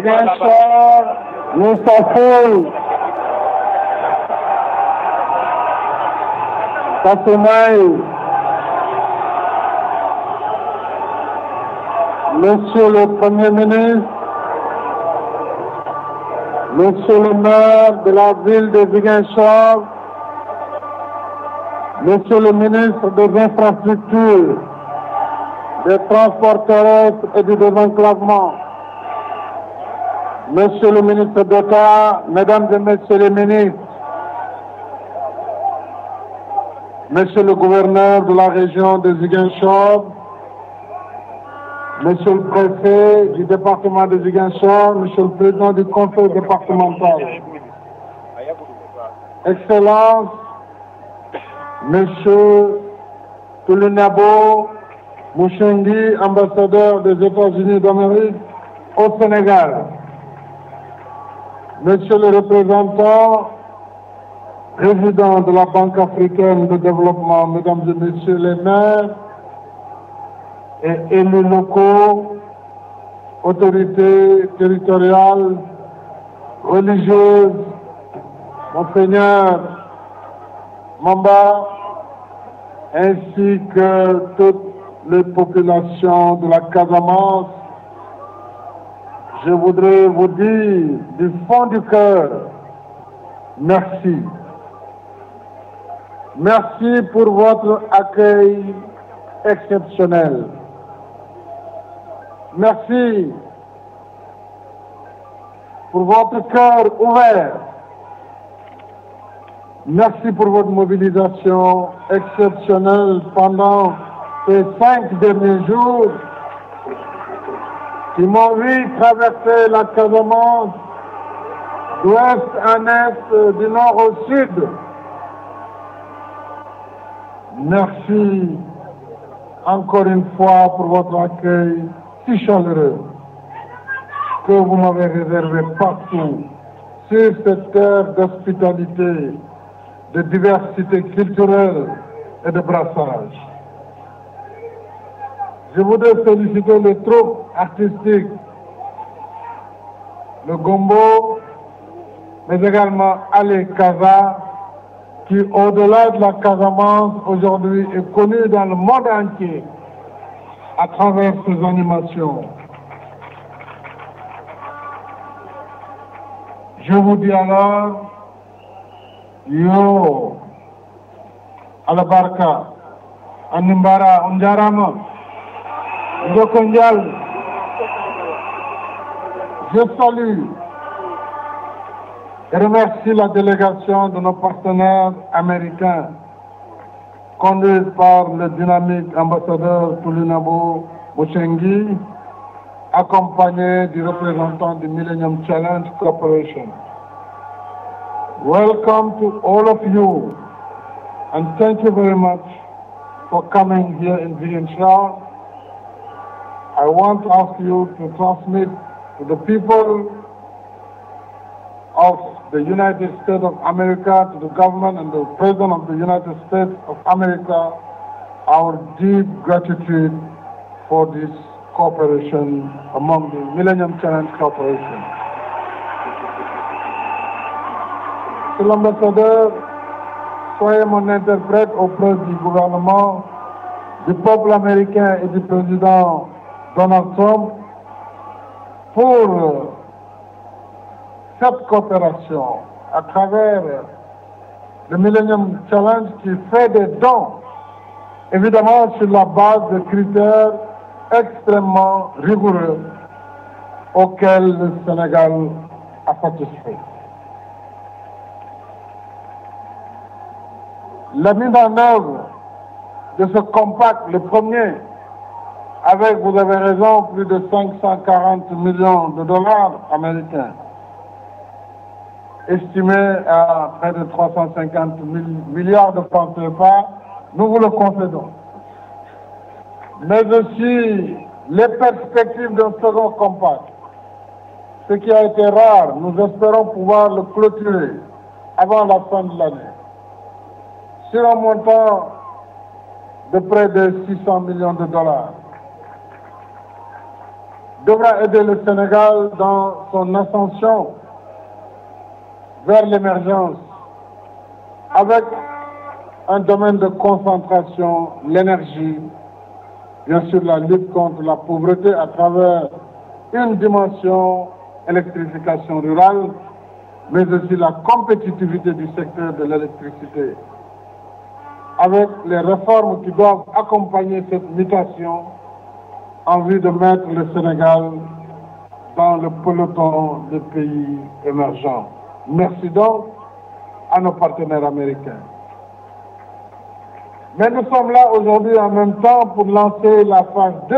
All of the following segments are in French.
Ziguinchor, Moustapha, Kassoumay, Monsieur le Premier ministre, Monsieur le maire de la ville de Ziguinchor, Monsieur le ministre des Infrastructures, des Transports terrestres et du désenclavement, Monsieur le ministre d'État, Mesdames et Messieurs les ministres, Monsieur le gouverneur de la région de Ziguinchor, Monsieur le préfet du département de Ziguinchor, Monsieur le président du conseil départemental, Excellences, Monsieur Toulinabo Mouchengi, ambassadeur des États-Unis d'Amérique au Sénégal, Monsieur le représentant, président de la Banque africaine de développement, Mesdames et Messieurs les maires et élus locaux, autorités territoriales, religieuses, Monseigneur Mamba, ainsi que toutes les populations de la Casamance, je voudrais vous dire du fond du cœur, merci. Merci pour votre accueil exceptionnel. Merci pour votre cœur ouvert. Merci pour votre mobilisation exceptionnelle pendant ces 5 derniers jours qui m'ont vu traverser la Casamance d'ouest en est, du nord au sud. Merci encore une fois pour votre accueil si chaleureux que vous m'avez réservé partout sur cette terre d'hospitalité, de diversité culturelle et de brassage. Je voudrais féliciter les troupes artistiques, le Gombo, mais également Ale Kaza, qui, au-delà de la Casamance, aujourd'hui est connu dans le monde entier à travers ses animations. Je vous dis alors, yo, Alabarka, Animbara, Unjarama, Ndokonjal, je salue et remercie la délégation de nos partenaires américains, conduite par le dynamique ambassadeur Toulinabo Mouchengi, accompagné du représentant du Millennium Challenge Corporation. Welcome to all of you, and thank you very much for coming here in Ziguinchor. I want to ask you to transmit to the people of the United States of America, to the government and the President of the United States of America, our deep gratitude for this cooperation among the Millennium Challenge Corporation. Monsieur l'ambassadeur, soyez mon interprète auprès du gouvernement, du peuple américain et du président Donald Trump pour cette coopération à travers le Millennium Challenge qui fait des dons, évidemment sur la base de critères extrêmement rigoureux auxquels le Sénégal a satisfait. La mise en œuvre de ce compact, le premier, avec, vous avez raison, plus de 540 millions de dollars américains, estimé à près de 350 milliards de francs CFA, nous vous le concédons. Mais aussi les perspectives d'un second compact, ce qui a été rare, nous espérons pouvoir le clôturer avant la fin de l'année, sur un montant de près de 600 millions de dollars. devra aider le Sénégal dans son ascension vers l'émergence avec un domaine de concentration, l'énergie, bien sûr la lutte contre la pauvreté à travers une dimension électrification rurale, mais aussi la compétitivité du secteur de l'électricité, avec les réformes qui doivent accompagner cette mutation en vue de mettre le Sénégal dans le peloton des pays émergents. Merci donc à nos partenaires américains. Mais nous sommes là aujourd'hui en même temps pour lancer la phase 2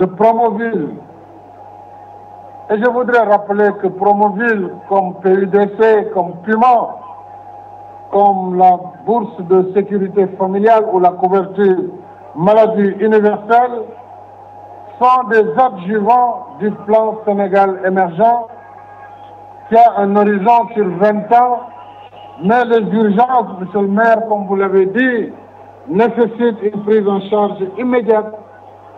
de Promoville. Et je voudrais rappeler que Promoville, comme PUDC, comme Puma, comme la bourse de sécurité familiale ou la couverture maladie universelle, sont des adjuvants du plan Sénégal émergent qui a un horizon sur 20 ans, mais les urgences, monsieur le maire, comme vous l'avez dit, nécessitent une prise en charge immédiate.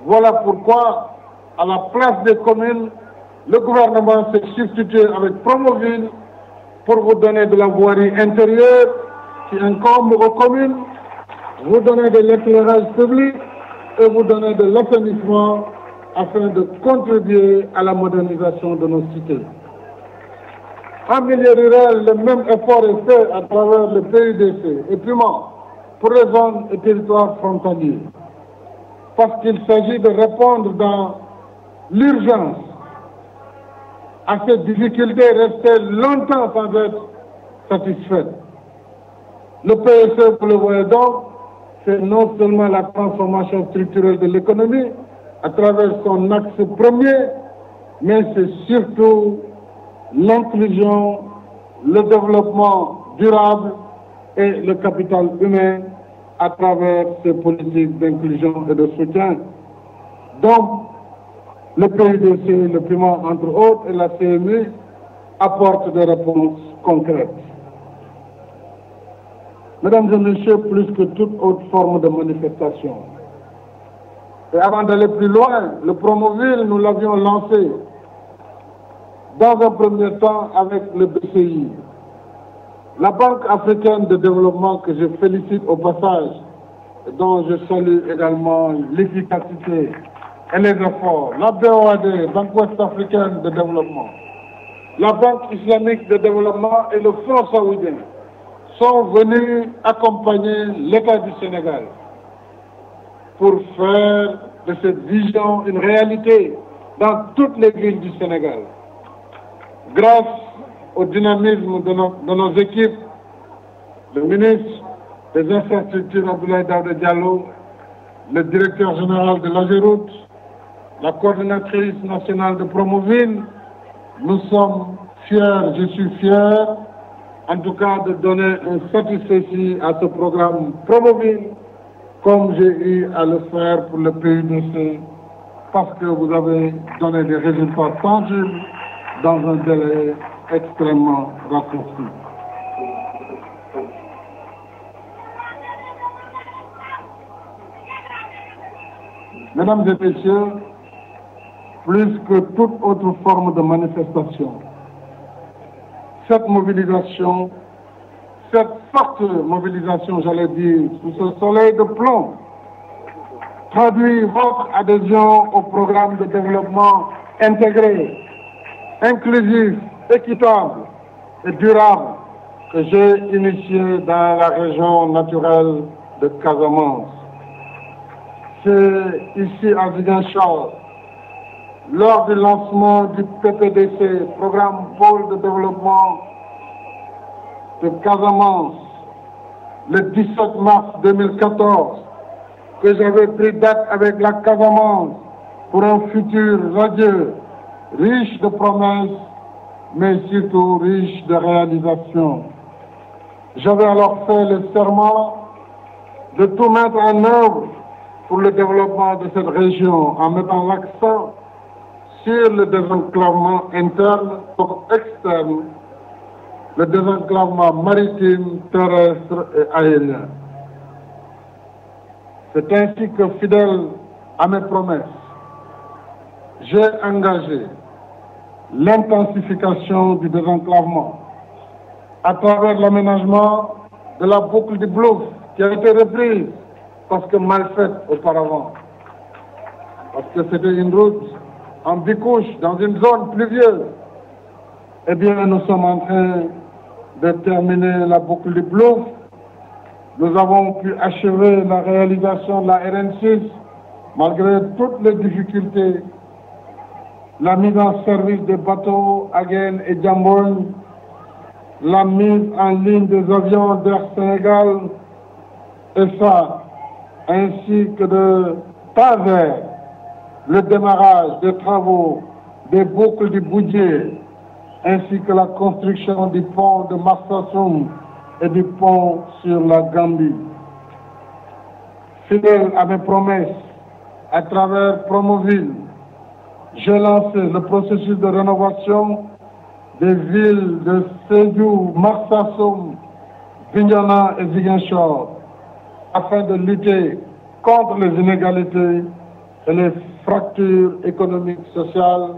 Voilà pourquoi, à la place des communes, le gouvernement s'est substitué avec Promoville pour vous donner de la voirie intérieure qui incombe aux communes, vous donner de l'éclairage public et vous donner de l'assainissement afin de contribuer à la modernisation de nos cités. En milieu rural, le même effort est fait à travers le PUDC et Puma pour les zones et territoires frontaliers. Parce qu'il s'agit de répondre dans l'urgence à ces difficultés restées longtemps sans être satisfaites. Le PSE, vous le voyez donc, c'est non seulement la transformation structurelle de l'économie à travers son axe premier, mais c'est surtout l'inclusion, le développement durable et le capital humain à travers ces politiques d'inclusion et de soutien. Donc, le PUDC, le Puma, entre autres, et la CMU apportent des réponses concrètes. Mesdames et messieurs, plus que toute autre forme de manifestation. Et avant d'aller plus loin, le Promoville, nous l'avions lancé dans un premier temps avec le BCI. La Banque africaine de développement, que je félicite au passage, dont je salue également l'efficacité et les efforts, la BOAD, Banque ouest-africaine de développement, la Banque islamique de développement et le Fonds saoudien sont venus accompagner l'État du Sénégal pour faire de cette vision une réalité dans toutes les villes du Sénégal. Grâce au dynamisme de nos équipes, le ministre des Infrastructures Abdoulaye Daouda Diallo, le directeur général de l'AGEROUTE, la coordinatrice nationale de Promoville, nous sommes fiers, je suis fier, en tout cas de donner un satisfecit à ce programme Promoville, comme j'ai eu à le faire pour le PUDC, parce que vous avez donné des résultats tangibles dans un délai extrêmement raccourci. Mesdames et messieurs, plus que toute autre forme de manifestation, cette mobilisation, cette forte mobilisation, j'allais dire, sous ce soleil de plomb, traduit votre adhésion au programme de développement intégré, inclusif, équitable et durable que j'ai initié dans la région naturelle de Casamance. C'est ici à Ziguinchor, lors du lancement du PPDC, Programme Pôle de développement de Casamance, le 17 mars 2014, que j'avais pris date avec la Casamance pour un futur radieux, riche de promesses, mais surtout riche de réalisations. J'avais alors fait le serment de tout mettre en œuvre pour le développement de cette région, en mettant l'accent sur le désenclavement interne comme externe, le désenclavement maritime, terrestre et aérien. C'est ainsi que, fidèle à mes promesses, j'ai engagé l'intensification du désenclavement à travers l'aménagement de la boucle du Blouf qui a été reprise parce que mal faite auparavant. Parce que c'était une route en bicouche dans une zone pluvieuse. Eh bien, nous sommes en train de terminer la boucle du Blouf. Nous avons pu achever la réalisation de la RN6 malgré toutes les difficultés. La mise en service des bateaux Agen et Djambogne, la mise en ligne des avions d'Air Sénégal, et ça, ainsi que de TAVER, le démarrage des travaux des boucles du Boudié, ainsi que la construction du pont de Marsassoum et du pont sur la Gambie. Fidèle à mes promesses, à travers Promoville, j'ai lancé le processus de rénovation des villes de Sédhiou, Marsassoum, Bignona et Ziguinchor, afin de lutter contre les inégalités et les fractures économiques, sociales,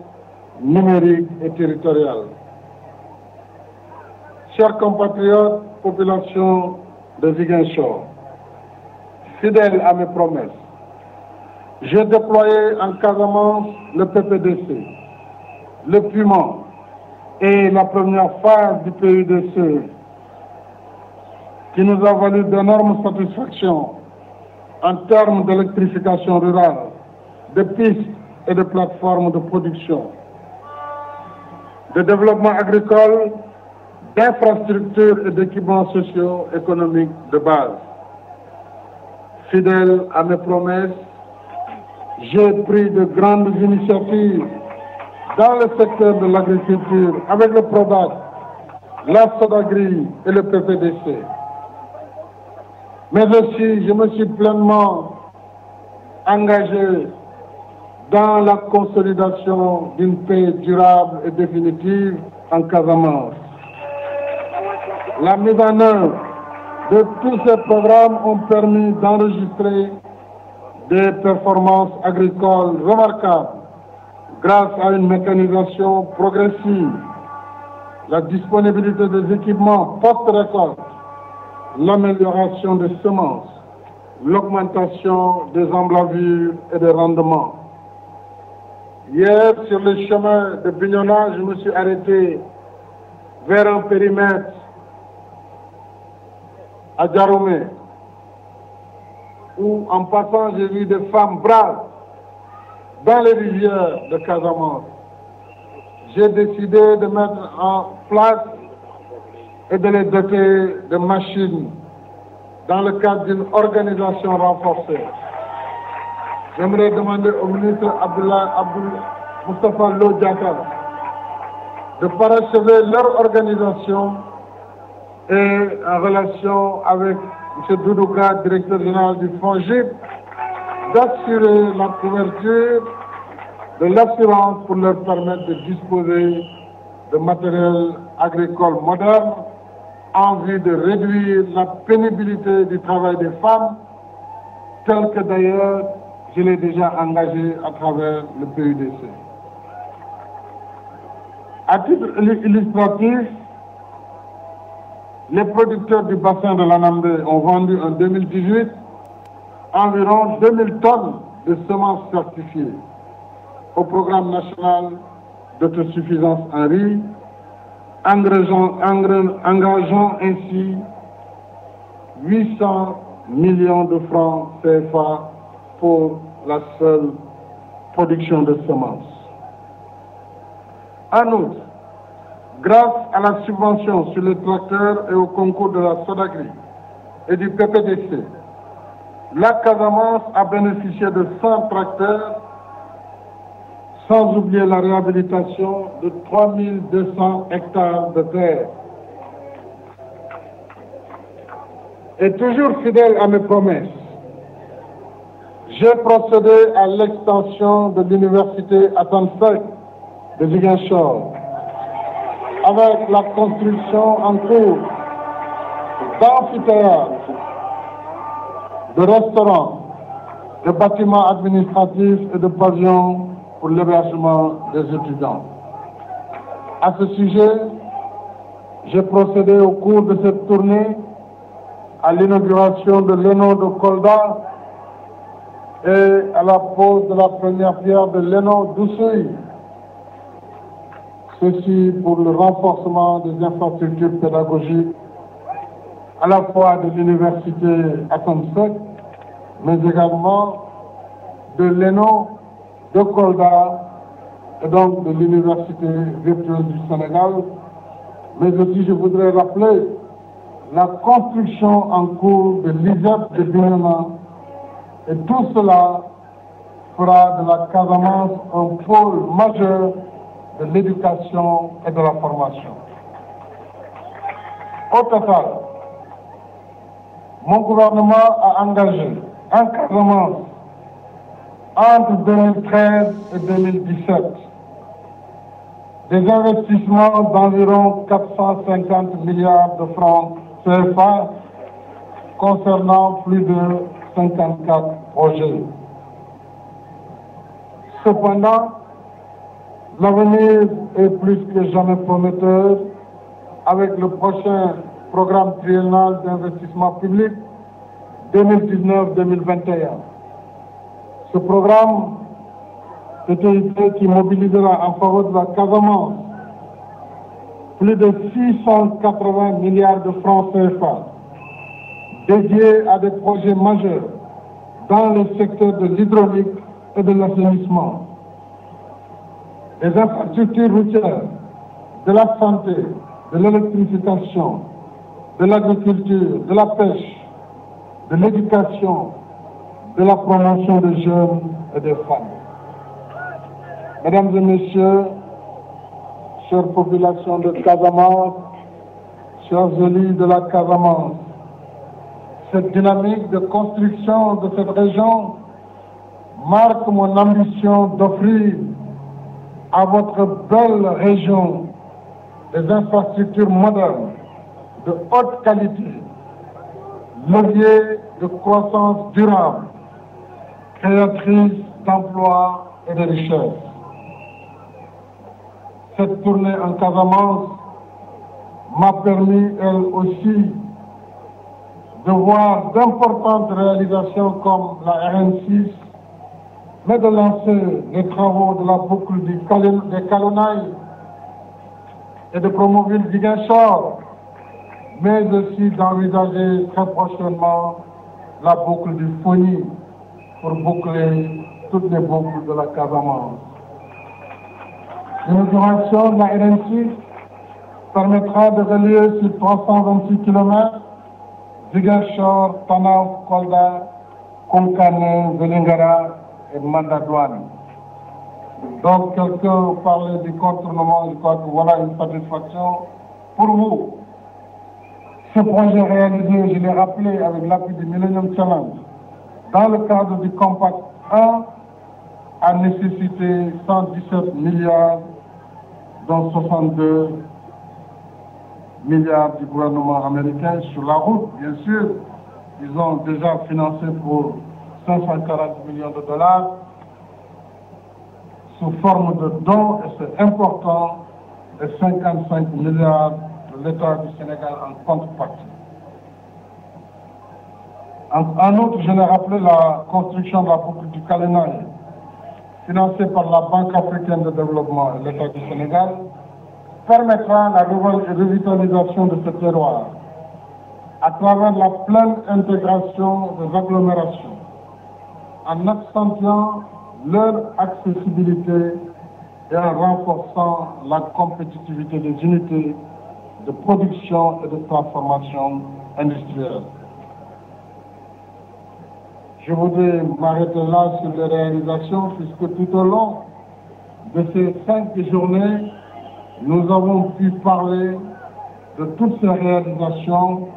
numériques et territoriales. Chers compatriotes, population de Ziguinchor, fidèle à mes promesses, j'ai déployé en Casamance le PPDC, le Piment et la première phase du PUDC, qui nous a valu d'énormes satisfactions en termes d'électrification rurale, de pistes et de plateformes de production, de développement agricole, d'infrastructures et d'équipements sociaux économiques de base. Fidèle à mes promesses, j'ai pris de grandes initiatives dans le secteur de l'agriculture avec le PRODAC, la SODAGRI et le PPDC. Mais aussi, je me suis pleinement engagé dans la consolidation d'une paix durable et définitive en Casamance. La mise en œuvre de tous ces programmes ont permis d'enregistrer des performances agricoles remarquables grâce à une mécanisation progressive, la disponibilité des équipements post-récolte, l'amélioration des semences, l'augmentation des emblavures et des rendements. Hier, sur le chemin de Bignona, je me suis arrêté vers un périmètre à Djaroumé, où en passant j'ai vu des femmes braves dans les rivières de Casamance. J'ai décidé de mettre en place et de les doter de machines dans le cadre d'une organisation renforcée. J'aimerais demander au ministre Moustapha Lo Diatta de parachever leur organisation et en relation avec M. Doudouka, directeur général du FONGIP, d'assurer la couverture de l'assurance pour leur permettre de disposer de matériel agricole moderne en vue de réduire la pénibilité du travail des femmes, tel que d'ailleurs je l'ai déjà engagé à travers le PUDC. À titre illustratif, les producteurs du bassin de l'Anambé ont vendu en 2018 environ 2000 tonnes de semences certifiées au programme national d'autosuffisance en riz, engageant ainsi 800 millions de francs CFA pour la seule production de semences. En outre, grâce à la subvention sur les tracteurs et au concours de la SODAGRI et du PPDC, la Casamance a bénéficié de 100 tracteurs, sans oublier la réhabilitation de 3200 hectares de terre. Et toujours fidèle à mes promesses, j'ai procédé à l'extension de l'université Atansek de Ziguinchor, avec la construction en cours d'amphithéâtres, de restaurants, de bâtiments administratifs et de pavillons pour l'hébergement des étudiants. À ce sujet, j'ai procédé au cours de cette tournée à l'inauguration de l'ENO de Kolda et à la pose de la première pierre de l'ENO d'Oussouye. Ceci pour le renforcement des infrastructures pédagogiques à la fois de l'université Assane Seck, mais également de l'ENO de Kolda et donc de l'université virtuelle du Sénégal. Mais aussi je voudrais rappeler la construction en cours de l'ISEP de Bignona, et tout cela fera de la Casamance un pôle majeur de l'éducation et de la formation. Au total, mon gouvernement a engagé en Casamance entre 2013 et 2017 des investissements d'environ 450 milliards de francs CFA concernant plus de 54 projets. Cependant, l'avenir est plus que jamais prometteur avec le prochain programme triennal d'investissement public 2019-2021. Ce programme est une idée qui mobilisera en faveur de la Casamance plus de 680 milliards de francs CFA dédiés à des projets majeurs dans le secteur de l'hydraulique et de l'assainissement, des infrastructures routières, de la santé, de l'électrification, de l'agriculture, de la pêche, de l'éducation, de la promotion des jeunes et des femmes. Mesdames et messieurs, chères populations de Casamance, chers élus de la Casamance, cette dynamique de construction de cette région marque mon ambition d'offrir à votre belle région des infrastructures modernes de haute qualité, levier de croissance durable, créatrice d'emplois et de richesses. Cette tournée en Casamance m'a permis, elle aussi, de voir d'importantes réalisations comme la RN6, mais de lancer les travaux de la boucle des Kalonaï et de Promoville-Ziguinchor, mais aussi d'envisager très prochainement la boucle du Foni pour boucler toutes les boucles de la Casamance. L'inauguration de la RN6 permettra de relier sur 326 km Ziguinchor, Tanaf, Kolda, Konkane, Vélingara et Mandadouane. Donc, quelqu'un parlait du contournement, je crois que voilà une satisfaction pour vous. Ce projet réalisé, je l'ai rappelé, avec l'appui du Millennium Challenge, dans le cadre du Compact 1, a nécessité 117 milliards, dont 62 milliards du gouvernement américain sur la route, bien sûr. Ils ont déjà financé pour 540 millions de dollars sous forme de dons, et c'est important, et 55 milliards de l'État du Sénégal en contrepartie. En outre, je l'ai rappelé, la construction de la boucle du Kalonaï, financée par la Banque africaine de développement et l'État du Sénégal, permettra la revitalisation de ce terroir à travers la pleine intégration des agglomérations, en accentuant leur accessibilité et en renforçant la compétitivité des unités de production et de transformation industrielle. Je voudrais m'arrêter là sur les réalisations, puisque tout au long de ces 5 journées, nous avons pu parler de toutes ces réalisations,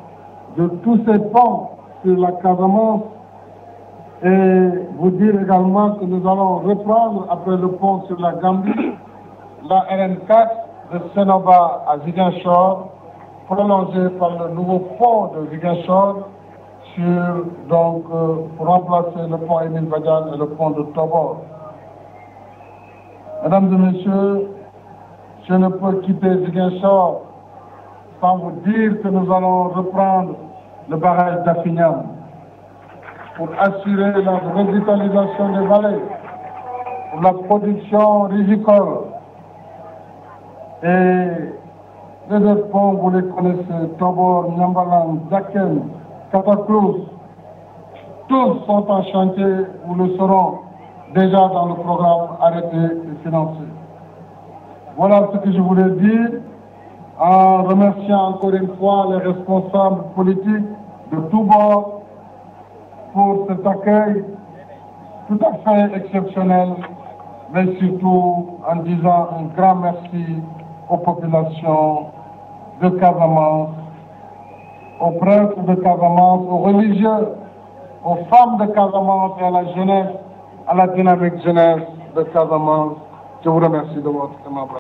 de tous ces ponts sur la Casamance, et vous dire également que nous allons reprendre, après le pont sur la Gambie, la RN4 de Sénoba à Ziguinchor, prolongée par le nouveau pont de Ziguinchor, pour remplacer le pont Émile Badiane et le pont de Tobor. Mesdames et messieurs, je ne peux quitter Ziguinchor sans vous dire que nous allons reprendre le barrage d'Afignam pour assurer la revitalisation des vallées, pour la production rizicole. Et les autres ponts, vous les connaissez, Tobor, Nyambalan, Zaken, Kataklous, tous sont en chantier ou le seront déjà dans le programme arrêté et financé. Voilà ce que je voulais dire en remerciant encore une fois les responsables politiques de tous bords pour cet accueil tout à fait exceptionnel, mais surtout en disant un grand merci aux populations de Casamance, aux prêtres de Casamance, aux religieux, aux femmes de Casamance et à la jeunesse, à la dynamique jeunesse de Casamance. Je vous remercie de votre aimable.